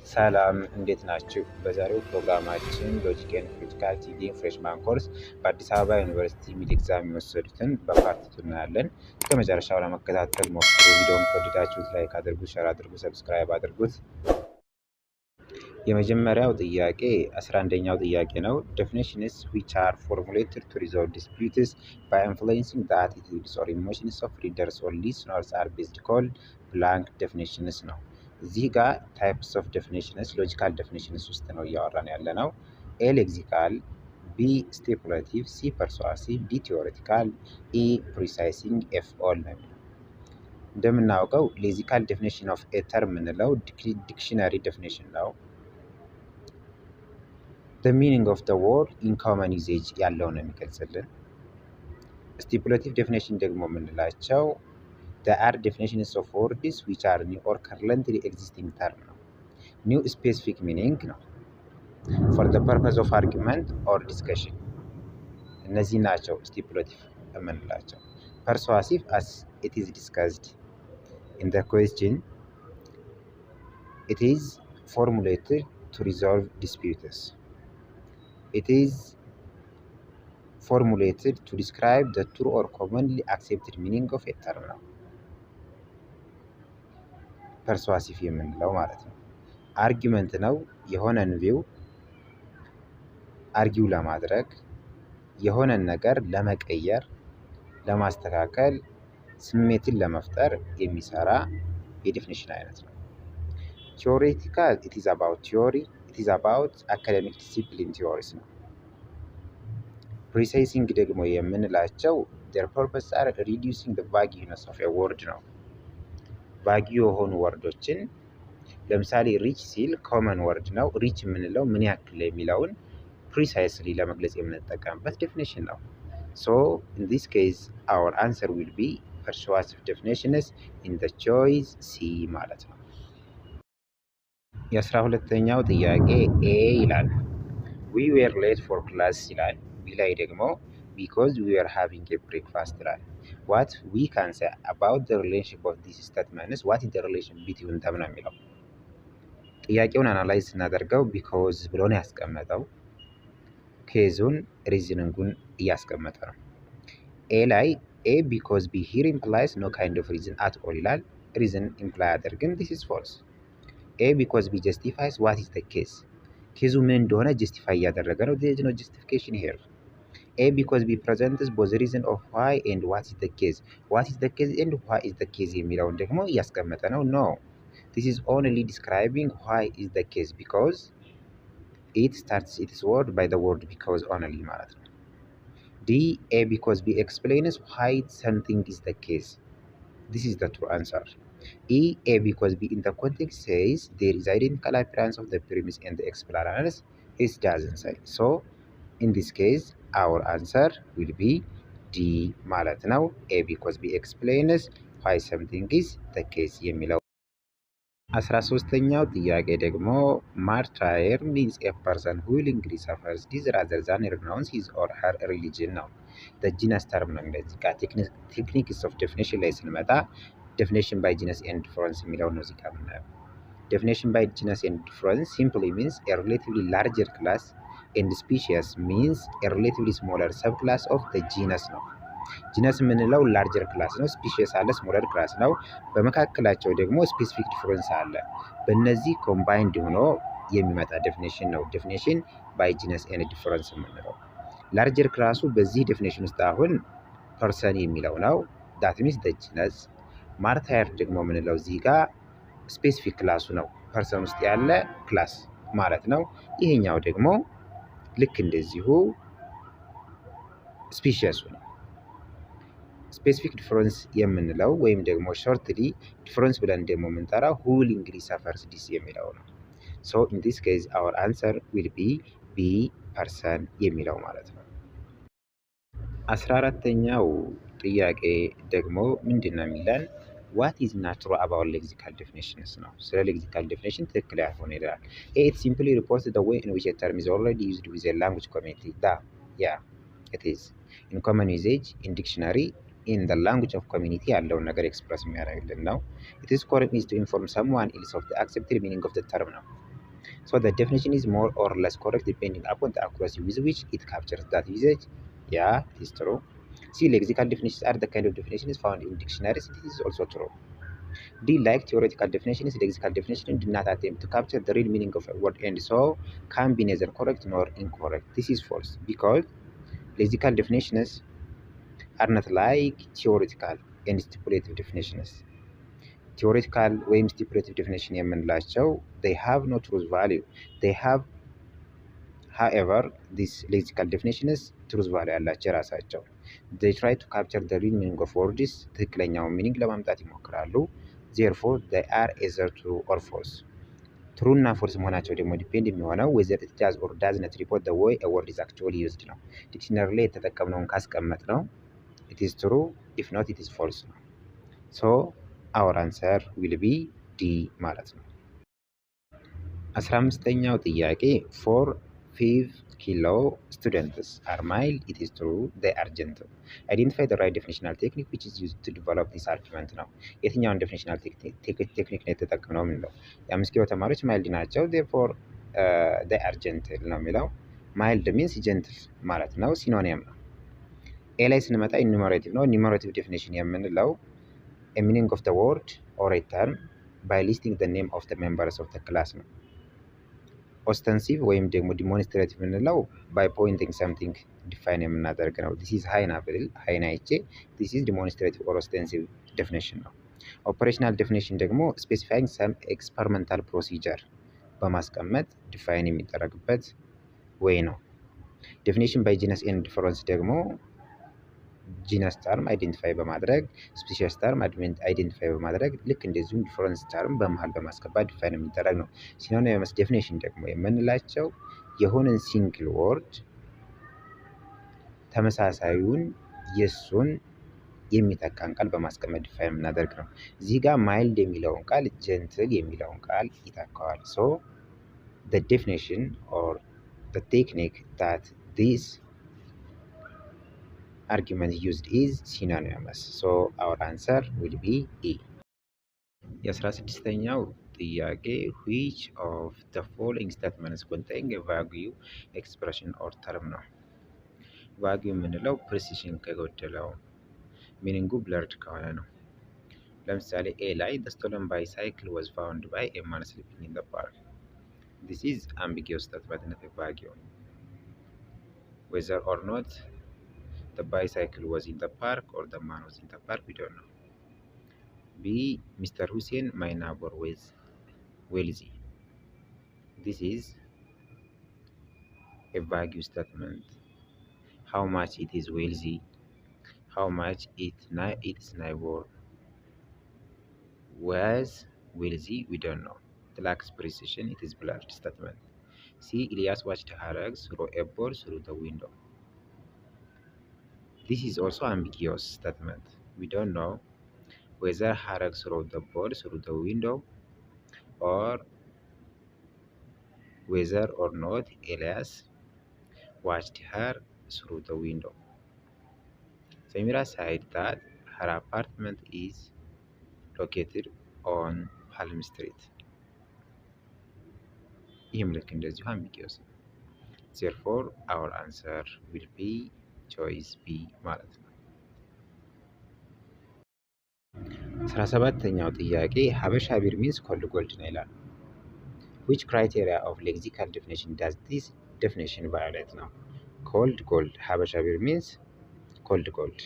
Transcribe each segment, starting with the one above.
ሰላም እንዴት ናችሁ? በዛሬው ፕሮግራማችን ሎጂክ ኤንድ ክሪቲካል ቲንኪንግ ፍሬሽማን ኮርስ በአዲስ አበባ ዩኒቨርሲቲ ሚድ ኤግዛም የሚወሰዱትን በፓርት ቱ እናያለን። እስከ መጨረሻው ለመከታተል ሞክሩ። ቪዲዮውን ከወደዳችሁት ላይክ አድርጉ፣ ሸር አድርጉ፣ ሰብስክራይብ አድርጉት። የመጀመሪያው ጥያቄ 11ኛው ጥያቄ ነው። definitions which are formulated to resolve disputes by influencing the attitudes or emotions of readers or listeners are based called blank definitions ነው። እዚህ ጋር ታይፕስ ኦፍ ዴፊኒሽንስ ሎጂካል ዴፊኒሽንስ ውስጥ ነው እያወራን ያለ ነው። ኤ ሌክሲካል፣ ቢ ስፔኩላቲቭ፣ ሲ ፐርሱዋሲቭ፣ ዲ ቲዎሬቲካል፣ ኢ ፕሪሳይሲንግ፣ ኤፍ ኦል ነው። እንደምናውቀው ሌክሲካል ዴፊኒሽን ኦፍ ኤ ተርም የምንለው ዲክሽነሪ ዴፊኒሽን ነው። the meaning of the word in common usage ያለው ነው የሚገልጽልን። ስቲፑሌቲቭ ዴፊኒሽን ደግሞ የምንላቸው the are definitions of words which are new or currently existing term ነው። new specific meaning ነው for the purpose of argument or discussion። እነዚህ ናቸው ስቲፑሌቲቭ የምንላቸው። persuasive as it is discussed in the question, it is formulated to resolve disputes. It is formulated to describe the true or commonly accepted meaning of a term ነው ፐርሱዋሲቭ የምንለው ማለት ነው። አርጊመንት ነው የሆነን ቪው አርጊው ለማድረግ የሆነን ነገር ለመቀየር ለማስተካከል ስሜትን ለመፍጠር የሚሰራ የዴፊኒሽን አይነት ነው። ቲዎሬቲካል it is about theory, it is about academic discipline theories ነው። ፕሪሳይሲንግ ደግሞ የምንላቸው their purpose are reducing the vagueness of a word ነው። ቫጊ የሆኑ ወርዶችን ለምሳሌ ሪች ሲል ኮመን ወርድ ነው። ሪች የምንለው ምን ያክል የሚለውን ፕሪሳይስሊ ለመግለጽ የምንጠቀምበት ዴፊኒሽን ነው። so in this case our answer will be persuasive definitions in the choice C ማለት ነው። የ12ኛው ጥያቄ ኤ ይላል we were late for class ይላል። ቢ ላይ ደግሞ because we were having a breakfast ይላል። what we can say about the relationship of these statements, what is the relation between them ነው የሚለው። ጥያቄውን አናላይዝ ስናደርገው because ብሎ ነው ያስቀመጠው። ኬዙን ሪዝኒንጉን እያስቀመጠ ነው። ኤ ላይ ኤ because B here implies no kind of reason at all ይላል። ሪዝን ኢምፕላይ አድርግም this is false። ኤ because B justifies what is the case፣ ኬዙ ምን እንደሆነ ጀስቲፋይ እያደረገ ነው። there is no justification here። A because B presents both reason of why and what is the case፣ what is the case and why is the case የሚለውን ደግሞ እያስቀመጠ ነው። no this is only describing why is the case because it starts its word by the word because only ማለት ነው። D A because B explains why something is the case፣ this is the true answer። E A because B in the context says there is identical appearance of the premise and the explainers, it doesn't say so in this case our answer will be D ማለት ነው። A because B explains why something is the case የሚለው። 13ኛው ጥያቄ ደግሞ ማርታየር means a person who willingly suffers this rather than renounce his or her religion ነው። the genus term ነው እንደዚህ ጋር ቴክኒክስ ኦፍ ዴፊኒሽን ላይ ስንመጣ definition by genus and difference የሚለው ነው እዚህ ጋር የምናየው። definition by genus and difference simply means a relatively larger class and species means a relatively smaller subclass of the genus ነው። ጂነስ የምንለው ላርጀር ክላስ ነው። ስፒሺስ አለ ስሞለር ክላስ ነው። በመካከላቸው ደግሞ ስፔሲፊክ ዲፍረንስ አለ። በእነዚህ ኮምባይንድ ሆኖ የሚመጣ ዴፊኒሽን ነው ዴፊኒሽን ባይ ጂነስ ኤንድ ዲፍረንስ የምንለው። ላርጀር ክላሱ በዚህ ዴፊኒሽን ውስጥ አሁን ፐርሰን የሚለው ነው። ዳት ሚንስ ደ ጂነስ። ማርታየር ደግሞ የምንለው እዚህ ጋር ስፔሲፊክ ክላሱ ነው። ፐርሰን ውስጥ ያለ ክላስ ማለት ነው። ይሄኛው ደግሞ ልክ እንደዚሁ ስፒሺሱ ነው። ስፔሲፊክ ዲፍረንስ የምንለው ወይም ደግሞ ሾርትሊ ዲፍረንስ ብለን ደግሞ የምንጠራው who willingly suffers this የሚለው ነው። so in this case our answer will be B person የሚለው ማለት ነው። 14ኛው ጥያቄ ደግሞ ምንድን ነው የሚለን what is not true about lexical definitions ነው። ስለ lexical definition ትክክል ያልሆነ ይላል። it simply reports the way in which a term is already used with a language community yeah it is in common usage in dictionary in the language of community ያለውን ነገር ኤክስፕረስ የሚያደርግልን ነው። it is correct is to inform someone else of the accepted meaning of the term ነው። So the definition is more or less correct depending upon the accuracy with which it captures that usage. Yeah, it is true. C. Lexical definitions are the kind of definitions found in dictionaries. It is also true. D. Like theoretical definitions, lexical definitions do not attempt to capture the real meaning of a word and so can be neither correct nor incorrect. This is false because lexical definitions are not like theoretical and stipulative definitions. ቲዎሬቲካል ወይም ስቲፑሌቲቭ ዴፊኒሽን የምንላቸው they have no truth value. They have however these lexical definitions truth value ያላቸው የራሳቸው they try to capture the real meaning of words ትክክለኛውን ሚኒንግ ለማምጣት ይሞክራሉ. therefore they are either true or false. true እና false መሆናቸው ደግሞ ዲፔንድ የሚሆነው whether it does or does not report the way a word is actually used ነው። ዲክሽነሪ ላይ የተጠቀምነውን ካስቀመጥ ነው it is true, if not it is false ነው። so our answer will be D ማለት ነው። 15ኛው ጥያቄ for 5 kilo students are mild, it is true, they are gentle. Identify the right definitional technique which is used to develop this argument ነው። የትኛውን definitional ቴክኒክ ነው የተጠቀምነው የምንለው የ5 ኪሎ ተማሪዎች ማይልድ ናቸው therefore they are gentle ነው የሚለው። ማይልድ means gentle ማለት ነው፣ ሲኖኒየም ነው። ኤ ላይ ስንመጣ ኢኑሜሬቲቭ ነው። ኢኑሜሬቲቭ ዴፊኒሽን የምንለው a meaning of the word or a term by listing the name of the members of the class ነው። ኦስተንሲቭ ወይም ደግሞ ዲሞንስትሬቲቭ የምንለው by pointing something define የምናደርግ ነው። this is high ናብል ሃይን አይቼ this is demonstrative or ostensive definition ነው። ኦፐሬሽናል ዴፊኒሽን ደግሞ specifying some experimental procedure በማስቀመጥ ዲፋይን የሚደረግበት ወይ ነው። ዴፊኒሽን by genus and difference ደግሞ ጂነስ ተርም አይደንቲፋይ በማድረግ ስፔሺስ ተርም አይደንቲፋይ በማድረግ ልክ እንደዚሁም ዲፈረንስ ተርም በመሃል በማስገባት ዲፋይን የሚደረግ ነው። ሲኖኒመስ ዴፊኒሽን ደግሞ የምንላቸው የሆነን ሲንግል ወርድ ተመሳሳዩን የሱን የሚተካን ቃል በማስቀመጥ ዲፋይን የምናደርግ ነው። እዚህ ጋር ማይልድ የሚለውን ቃል ጀንትል የሚለውን ቃል ይተካዋል። ሶ the definition or the technique that this argument used is synonymous. So our answer will be E. የ16ኛው ጥያቄ which of the following statements contain a vague expression or term ነው። vague የምንለው ፕሪሲሽን ከጎደለው ሚኒንጉ ብለርድ ከሆነ ነው። ለምሳሌ ኤ ላይ the stolen bicycle was found by a man sleeping in the park. this is ambiguous statement, not a vague one. whether or not the bicycle was in the park or the man was in the park, we don't know. B. Mr. Hussein, my neighbor, was wealthy. This is a vague statement. How much it is wealthy, how much its neighbor was wealthy, we don't know. It lacks precision, it is blurred statement. C. Elias watched Harag throw a ball through the window. This is also ambiguous statement. We don't know whether Harag threw the ball through the window or whether or not Elias watched her through the window. Samira said that her apartment is located on Palm Street. ይህም ልክ እንደዚሁ ambiguous ነው። Therefore our answer will be choice B ማለት ነው። 17ኛው ጥያቄ ሀበሻ ቢር ሚንስ ኮልድ ጎልድ ነው ይላል። which criteria of lexical definition does this definition violate ነው? cold gold ሀበሻ ቢር means cold gold.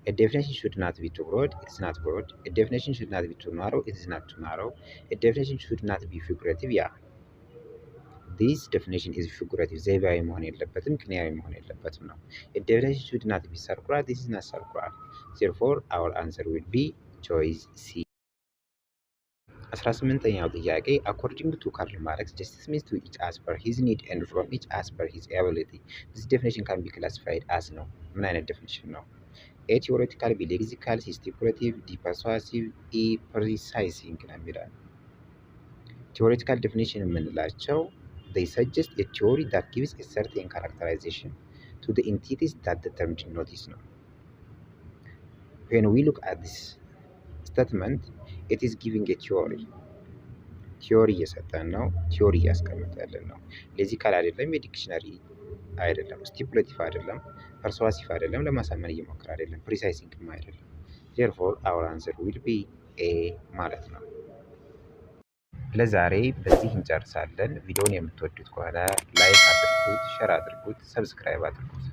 a definition should not be too broad, it is not broad. a definition should not be too narrow, it is not too narrow. a definition should not be figurative, yeah. this definition is figurative. ዘይቤያዊ መሆን የለበትም፣ ምክንያታዊ መሆን የለበትም ነው። a definition should not be circular, this is not circular. therefore our answer will be choice C. 18ኛው ጥያቄ according to Karl Marx justice means to each as per his need and from each as per his ability. this definition can be classified as ነው። ምን አይነት definition ነው? A theoretical, B lexical, C stipulative, D persuasive, E precising ነው የሚለው። theoretical definition የምንላቸው they suggest a theory that gives a certain characterization to the entities that the term denotes ነው። when we look at this statement, it is giving a theory. ቲዮሪ እየሰጠን ነው። ቲዮሪ እያስቀመጠልን ነው። ሎጂካል አይደለም፣ የዲክሽነሪ አይደለም፣ ስቲፑሌቲቭ አይደለም፣ ፐርሱዋሲቭ አይደለም፣ ለማሳመን እየሞከረ አይደለም፣ ፕሪሳይሲንግም አይደለም። ዜርፎር አወር አንሰር ዊል ቢ ኤ ማለት ነው። ለዛሬ በዚህ እንጨርሳለን። ቪዲዮውን የምትወዱት ከሆነ ላይክ አድርጉት፣ ሼር አድርጉት፣ ሰብስክራይብ አድርጉት።